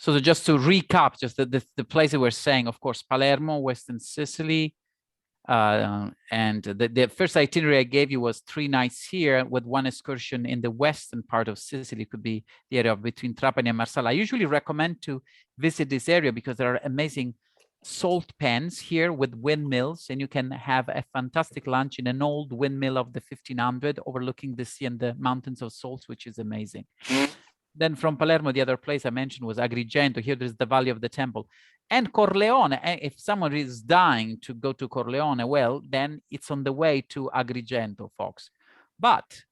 So just to recap, just the places we're saying, of course, Palermo, Western Sicily, and the first itinerary I gave you was 3 nights here with one excursion in the western part of Sicily. Could be the area between Trapani and Marsala. I usually recommend to visit this area because there are amazing salt pans here with windmills, and you can have a fantastic lunch in an old windmill of the 1500 overlooking the sea and the mountains of salts, which is amazing. Then from Palermo, the other place I mentioned was Agrigento. Here there's the Valley of the Temple. And Corleone, if someone is dying to go to Corleone, well, then it's on the way to Agrigento, folks. But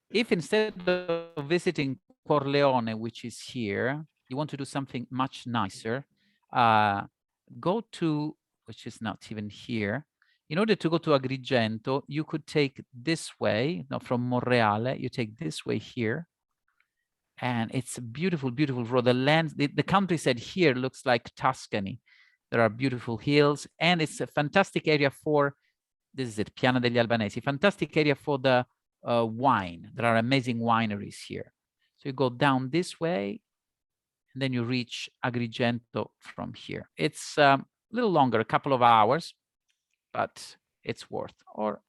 if instead of visiting Corleone, which is here, you want to do something much nicer, go to, which is not even here. In order to go to Agrigento, you could take this way, no, from Monreale, you take this way here. And it's a beautiful, beautiful road. The land, the countryside here looks like Tuscany. There are beautiful hills, and it's a fantastic area for, this is it, Piana degli Albanesi, fantastic area for the wine. There are amazing wineries here. So you go down this way, and then you reach Agrigento from here. It's a little longer, a couple of hours, but it's worth. Or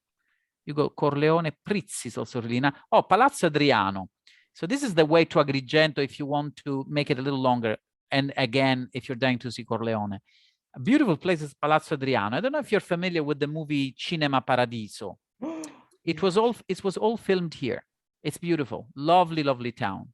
you go Corleone, Prizzi is also really nice. Oh, Palazzo Adriano. So this is the way to Agrigento if you want to make it a little longer. And again, if you're dying to see Corleone. A beautiful place is Palazzo Adriano. I don't know if you're familiar with the movie Cinema Paradiso. It was all filmed here. It's beautiful. Lovely, lovely town.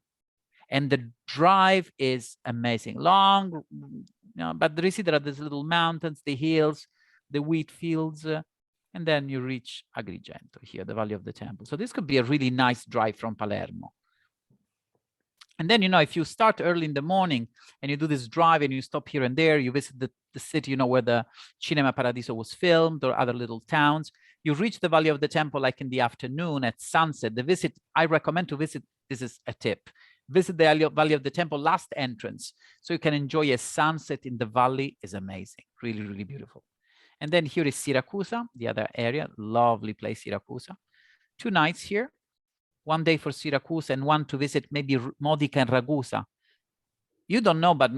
And the drive is amazing. Long, you know, but there are these little mountains, the hills, the wheat fields, and then you reach Agrigento here, the Valley of the Temple. So this could be a really nice drive from Palermo. And then, you know, if you start early in the morning and you do this drive and you stop here and there, you visit the city, you know, where the Cinema Paradiso was filmed or other little towns, you reach the Valley of the Temple like in the afternoon at sunset. The visit, I recommend to visit, this is a tip, visit the Valley of the Temple last entrance so you can enjoy a sunset in the valley. Is amazing, really, really beautiful. And then here is Siracusa, the other area, lovely place, Siracusa. 2 nights here. 1 day for Syracuse and 1 to visit maybe Modica and Ragusa. You don't know, but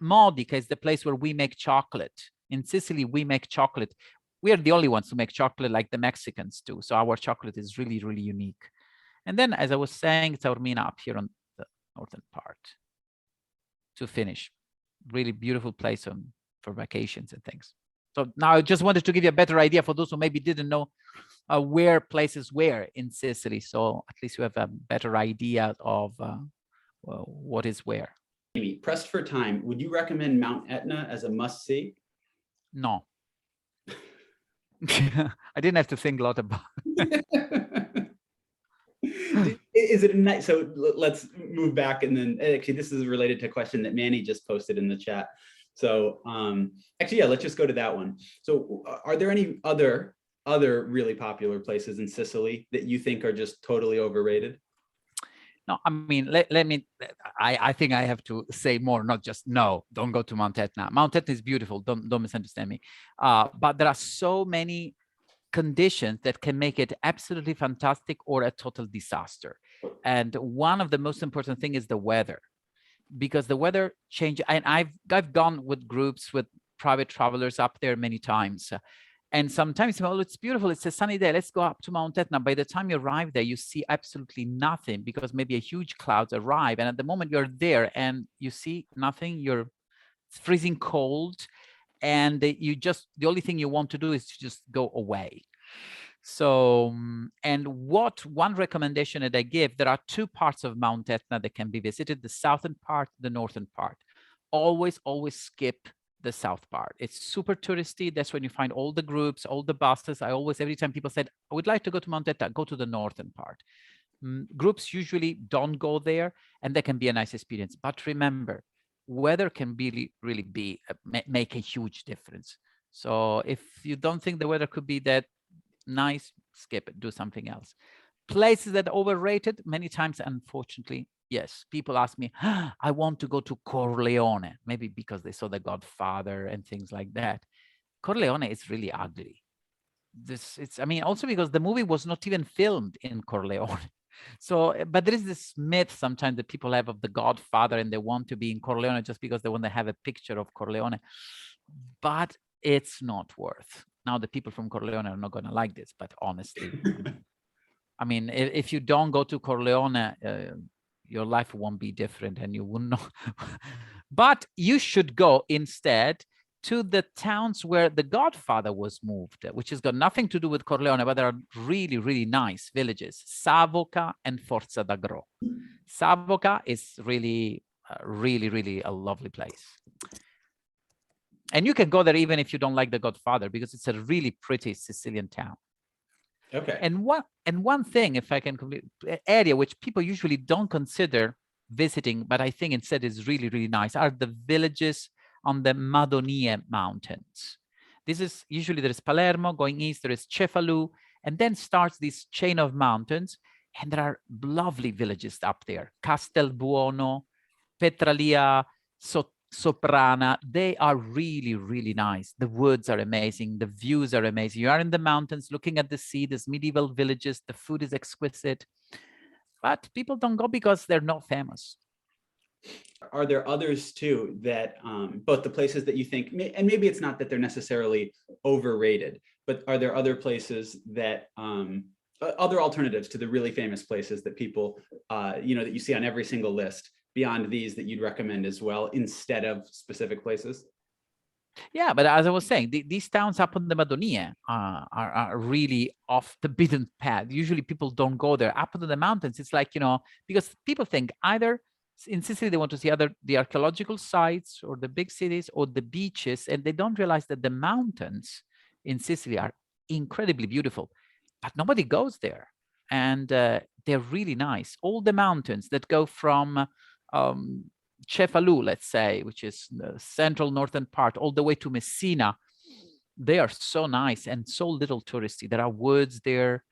Modica is the place where we make chocolate. In Sicily, we make chocolate. We are the only ones who make chocolate like the Mexicans do. So our chocolate is really, really unique. And then, as I was saying, Taormina up here on the northern part to finish. Really beautiful place for vacations and things. So now I just wanted to give you a better idea for those who maybe didn't know where places were in Sicily. So at least you have a better idea of what is where. Amy, pressed for time, would you recommend Mount Etna as a must-see? No. I didn't have to think a lot about it. Is it a nice, so let's move back, and then actually this is related to a question that Manny just posted in the chat. So actually, yeah, let's just go to that one. So are there any other really popular places in Sicily that you think are just totally overrated? No, I mean, let me, I think I have to say more, not just no, don't go to Mount Etna. Mount Etna is beautiful, don't misunderstand me. But there are so many conditions that can make it absolutely fantastic or a total disaster. And one of the most important thing is the weather, because the weather changes. And I've gone with groups, with private travelers up there many times. And sometimes, well, it's beautiful, it's a sunny day, let's go up to Mount Etna. By the time you arrive there, you see absolutely nothing, because maybe a huge clouds arrive. And at the moment you're there and you see nothing, it's freezing cold. And the only thing you want to do is to just go away. So, and one recommendation that I give, there are 2 parts of Mount Etna that can be visited, the southern part, the northern part. Always skip the south part. It's super touristy. That's when you find all the groups, all the buses. Every time people said, I would like to go to Mount Etna, go to the northern part. Groups usually don't go there, and that can be a nice experience. But remember, weather can really be make a huge difference. So if you don't think the weather could be that nice, skip it, do something else. Places that are overrated, many times, unfortunately, yes, people ask me, I want to go to Corleone, maybe because they saw The Godfather and things like that. Corleone is really ugly. I mean, also because the movie was not even filmed in Corleone. So, but there is this myth sometimes that people have of the Godfather, and they want to be in Corleone just because they want to have a picture of Corleone. But it's not worth. Now, the people from Corleone are not going to like this, but honestly, I mean, if you don't go to Corleone, your life won't be different, and you will not. But you should go instead to the towns where the Godfather was moved, which has got nothing to do with Corleone, but there are really, really nice villages, Savoca and Forza d'Agro. Savoca is really, really a lovely place. And you can go there even if you don't like the Godfather, because it's a really pretty Sicilian town. Okay. And one thing, if I can complete, area which people usually don't consider visiting, but I think instead is really, really nice, are the villages on the Madonie Mountains. This is usually, there is Palermo, going east, there is Cefalù, and then starts this chain of mountains, and there are lovely villages up there. Castelbuono, Petralia, Soprana, they are really, really nice. The woods are amazing. The views are amazing. You are in the mountains looking at the sea, these medieval villages. The food is exquisite. But people don't go because they're not famous. Are there others too that both the places that you think, and maybe it's not that they're necessarily overrated, but are there other places that, other alternatives to the really famous places that people, that you see on every single list beyond these that you'd recommend as well, instead of specific places? Yeah, but as I was saying, these towns up on the Madonie are really off the beaten path. Usually people don't go there. Up into the mountains, it's like, because people think either in Sicily they want to see either the archaeological sites or the big cities or the beaches, and they don't realize that the mountains in Sicily are incredibly beautiful, but nobody goes there. And they're really nice. All the mountains that go from Cefalù, let's say, which is the central northern part, all the way to Messina, they are so nice and so little touristy. There are woods there.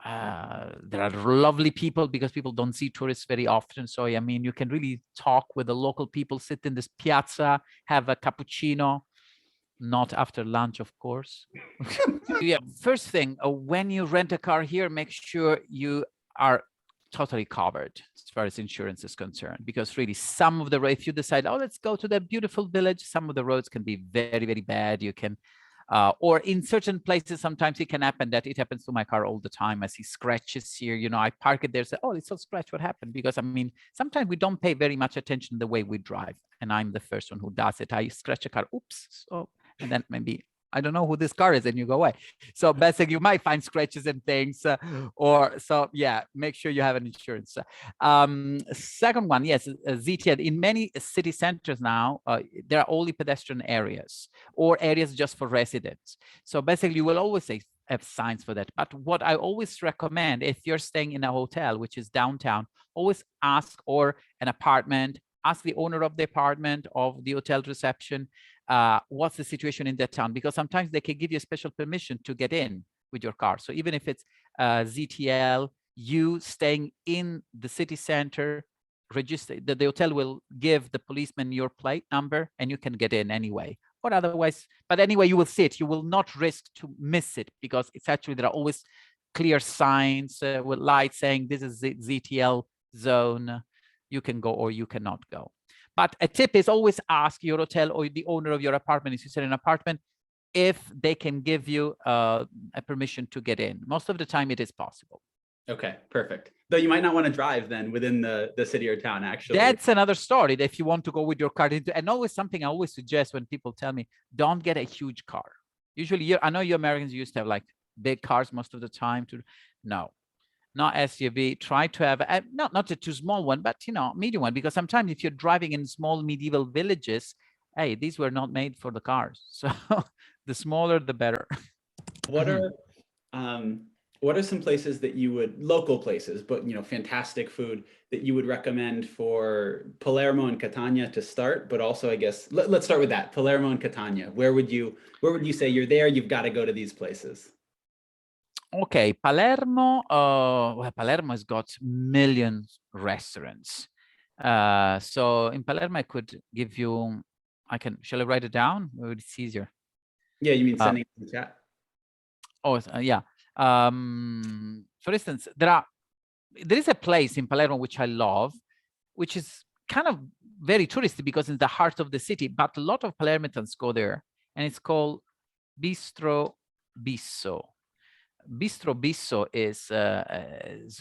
There are lovely people, because people don't see tourists very often. So, I mean, you can really talk with the local people, sit in this piazza, have a cappuccino, not after lunch, of course. Yeah, first thing, when you rent a car here, make sure you are totally covered as far as insurance is concerned, because really some of the roads, if you decide, oh, let's go to that beautiful village, some of the roads can be very, very bad. You can, or in certain places, sometimes it can happen. That it happens to my car all the time. I see scratches here, I park it there, say, oh, it's so scratched, what happened? Because I mean, sometimes we don't pay very much attention to the way we drive, and I'm the first one who does it. I scratch a car, oops, so, and then maybe I don't know who this car is, and you go away. So basically you might find scratches and things, so yeah, make sure you have an insurance. Second one, yes, ZTL. In many city centers now, there are only pedestrian areas or areas just for residents. So basically you will always have signs for that. But what I always recommend, if you're staying in a hotel, which is downtown, always ask, or an apartment, ask the owner of the apartment, of the hotel reception, what's the situation in that town, because sometimes they can give you a special permission to get in with your car. So even if it's ZTL, you staying in the city center, register, the hotel will give the policeman your plate number, and you can get in anyway. Or otherwise, but anyway, you will see it. You will not risk to miss it, because it's actually, there are always clear signs with lights saying this is the ZTL zone. You can go or you cannot go. But a tip is always ask your hotel or the owner of your apartment, if you stay in an apartment, if they can give you a permission to get in. Most of the time it is possible. Okay, perfect. Though you might not want to drive then within the city or town, actually. That's another story. If you want to go with your car into, and always something I always suggest when people tell me, don't get a huge car. Usually, I know you Americans used to have like big cars most of the time. No, not SUV. Try to have not a too small one, but medium one, because sometimes if you're driving in small medieval villages, hey, these were not made for the cars. So the smaller, the better. What are some places that you would, local places, but fantastic food that you would recommend for Palermo and Catania to start? But also, I guess let's start with that, Palermo and Catania. Where would you say you're there, you've got to go to these places? Okay, Palermo. Well, Palermo has got millions restaurants. So in Palermo, I could give you. Shall I write it down? Or it's easier. Yeah, you mean sending it in the chat? Oh, yeah. For instance, there are there is a place in Palermo which I love, which is kind of very touristy because it's the heart of the city, but a lot of Palermitans go there, and it's called Bistro Bisso. Bistro Bisso is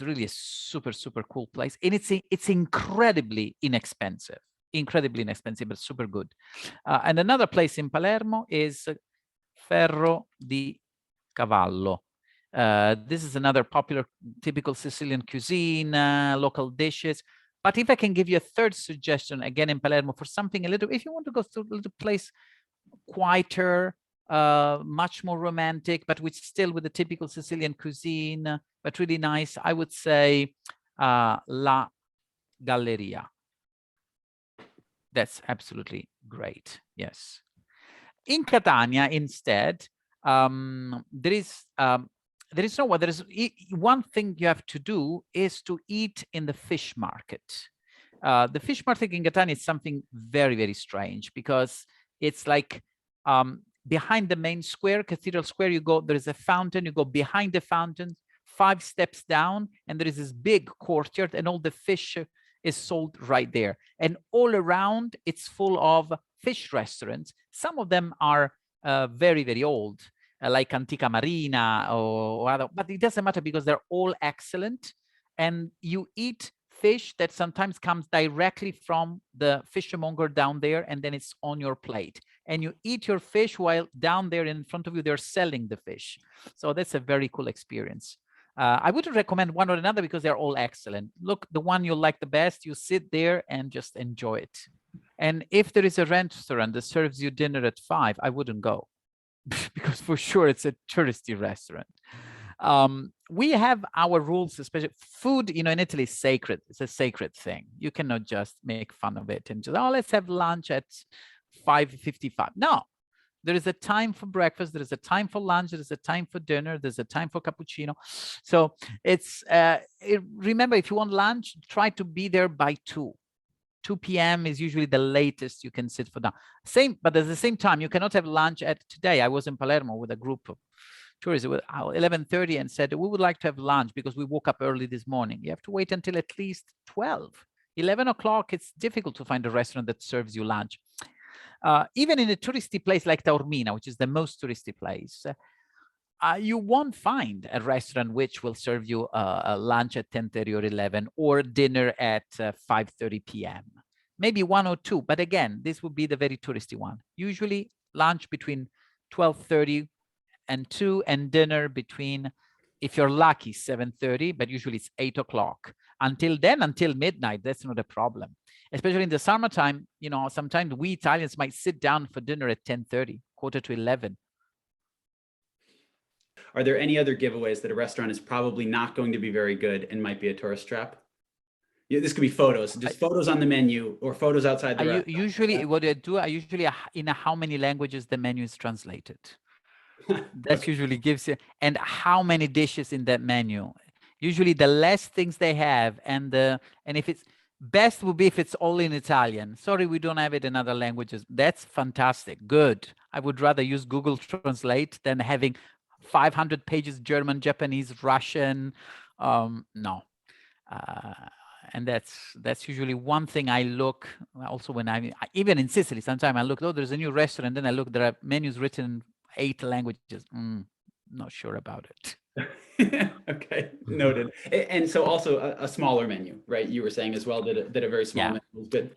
really a super, super cool place. And it's incredibly inexpensive, but super good. And another place in Palermo is Ferro di Cavallo. This is another popular, typical Sicilian cuisine, local dishes. But if I can give you a third suggestion, again in Palermo, for something a little, if you want to go to a little place quieter, much more romantic, but which still with the typical Sicilian cuisine, but really nice, I would say La Galleria. That's absolutely great. Yes. In Catania, instead, there is no one. There is one thing you have to do is to eat in the fish market. The fish market in Catania is something very, very strange because it's like behind the main square, Cathedral Square, you go, there is a fountain, you go behind the fountain, 5 steps down, and there is this big courtyard, and all the fish is sold right there. And all around, it's full of fish restaurants. Some of them are very, very old, like Antica Marina or other, but it doesn't matter because they're all excellent. And you eat fish that sometimes comes directly from the fishmonger down there, and then it's on your plate. And you eat your fish while down there in front of you, they're selling the fish. So that's a very cool experience. I wouldn't recommend one or another because they're all excellent. Look, the one you like the best, you sit there and just enjoy it. And if there is a restaurant that serves you dinner at 5, I wouldn't go because for sure it's a touristy restaurant. We have our rules, especially food, in Italy is sacred. It's a sacred thing. You cannot just make fun of it and just, oh, let's have lunch at 5:55. No, there is a time for breakfast. There is a time for lunch. There is a time for dinner. There's a time for cappuccino. So it's, remember, if you want lunch, try to be there by 2. 2 p.m. is usually the latest you can sit for that. But at the same time, you cannot have lunch at today. I was in Palermo with a group of tourists at 11:30 and said, we would like to have lunch because we woke up early this morning. You have to wait until at least 12. 11 o'clock, it's difficult to find a restaurant that serves you lunch. Even in a touristy place like Taormina, which is the most touristy place, you won't find a restaurant which will serve you a lunch at 10:30 or 11 or dinner at 5:30 p.m. Maybe 1 or 2, but again, this would be the very touristy one. Usually lunch between 12:30 and 2, and dinner between, if you're lucky, 7:30, but usually it's 8 o'clock. Until then, until midnight, that's not a problem. Especially in the summertime, sometimes we Italians might sit down for dinner at 10:30, 10:45. Are there any other giveaways that a restaurant is probably not going to be very good and might be a tourist trap? Yeah, this could be photos, just photos on the menu or photos outside the restaurant. Usually what I do, in how many languages the menu is translated. That Okay. usually gives you, and how many dishes in that menu. Usually the less things they have, and if it's best would be if it's all in Italian. Sorry, we don't have it in other languages. That's fantastic. Good. I would rather use Google Translate than having 500 pages German, Japanese, Russian. No. And that's usually one thing I look also when even in Sicily. Sometimes I look, oh, there's a new restaurant, and then I look, there are menus written in 8 languages. Not sure about it. Okay, noted. And so also a smaller menu, right? You were saying as well that a very small menu is good.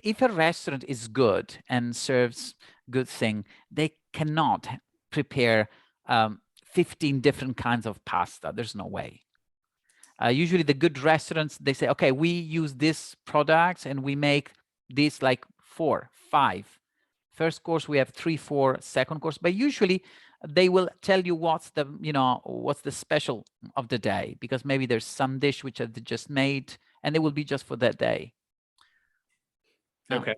If a restaurant is good and serves good thing, they cannot prepare 15 different kinds of pasta. There's no way. Usually the good restaurants, they say, okay, we use this products and we make this like 4, 5. First course, we have 3, 4, second course, but usually they will tell you what's the special of the day, because maybe there's some dish which they just made and it will be just for that day. Okay.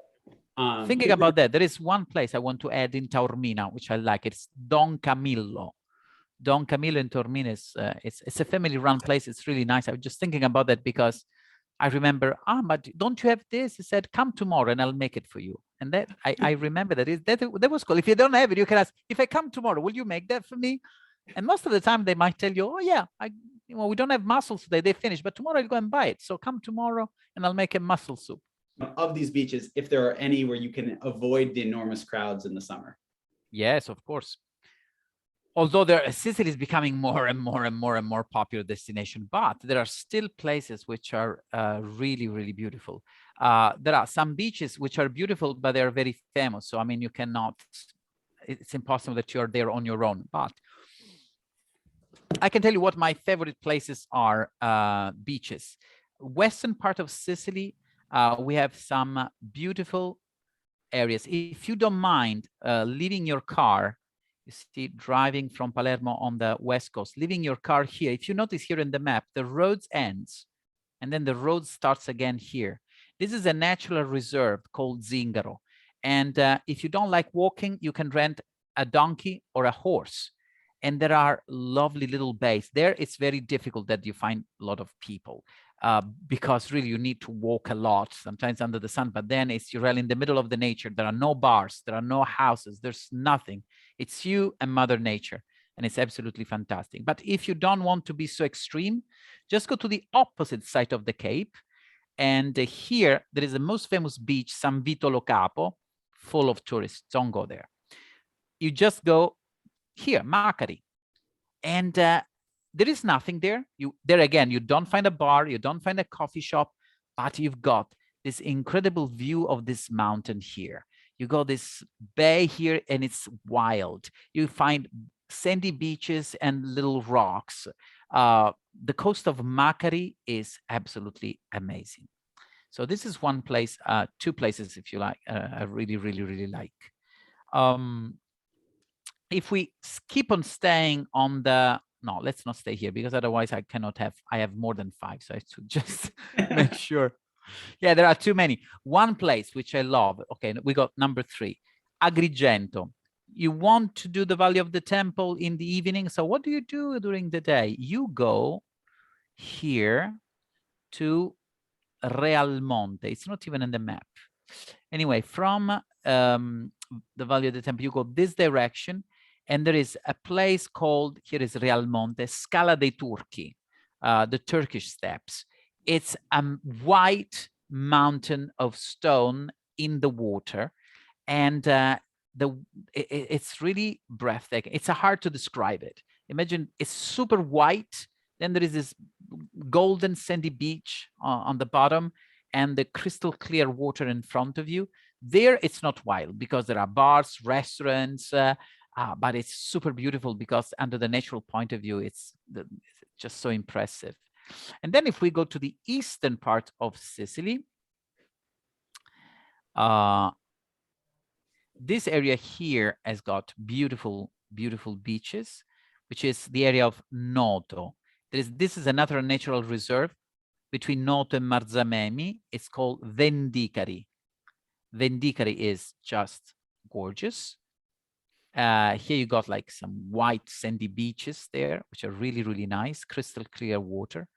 Thinking about that, there is one place I want to add in Taormina, which I like. It's Don Camillo. Don Camillo in Taormina is it's a family-run place. It's really nice. I was just thinking about that because I remember, but don't you have this? He said, come tomorrow and I'll make it for you. And that I remember that was cool. If you don't have it, you can ask, if I come tomorrow, will you make that for me? And most of the time they might tell you, oh yeah, well, we don't have mussels today, they finished, but tomorrow I'll go and buy it. So come tomorrow and I'll make a mussel soup. Of these beaches, if there are any where you can avoid the enormous crowds in the summer. Yes, of course. Although Sicily is becoming more and more and more and more popular destination, but there are still places which are really, really beautiful. There are some beaches which are beautiful, but they are very famous. So, I mean, you cannot, it's impossible that you're there on your own. But I can tell you what my favorite places are, beaches. Western part of Sicily, we have some beautiful areas. If you don't mind leaving your car, you see, driving from Palermo on the west coast, leaving your car here. If you notice here in the map, the road ends, and then the road starts again here. This is a natural reserve called Zingaro. And if you don't like walking, you can rent a donkey or a horse. And there are lovely little bays. There, it's very difficult that you find a lot of people. Because really you need to walk a lot, sometimes under the sun, but then it's you're really in the middle of the nature. There are no bars, there are no houses, there's nothing. It's you and Mother Nature, and it's absolutely fantastic. But if you don't want to be so extreme, just go to the opposite side of the Cape. And here, there is the most famous beach, San Vito Lo Capo, full of tourists. Don't go there. You just go here, Macari. And there is nothing there. There again, you don't find a bar, you don't find a coffee shop, but you've got this incredible view of this mountain here. You got this bay here and it's wild. You find sandy beaches and little rocks. The coast of Macari is absolutely amazing. So this is one place, two places, if you like, I really, really, really like. If we keep on staying on the, no, let's not stay here because otherwise I cannot have, I have more than 5. So I should just make sure. Yeah, there are too many. One place which I love. Okay, we got number 3, Agrigento. You want to do the Valley of the Temple in the evening. So what do you do during the day? You go here to Realmonte. It's not even in the map. Anyway, from the Valley of the Temple, you go this direction. And there is a place called, here is Realmonte, Scala dei Turchi, the Turkish steps. It's a white mountain of stone in the water. And it's really breathtaking. It's hard to describe it. Imagine it's super white. Then there is this golden sandy beach on the bottom and the crystal clear water in front of you. There, it's not wild because there are bars, restaurants, but it's super beautiful because under the natural point of view, it's just so impressive. And then if we go to the eastern part of Sicily, this area here has got beautiful, beautiful beaches, which is the area of Noto. This is another natural reserve between Noto and Marzamemi. It's called Vendicari. Vendicari is just gorgeous. Here you got like some white sandy beaches there, which are really, really nice, crystal clear water.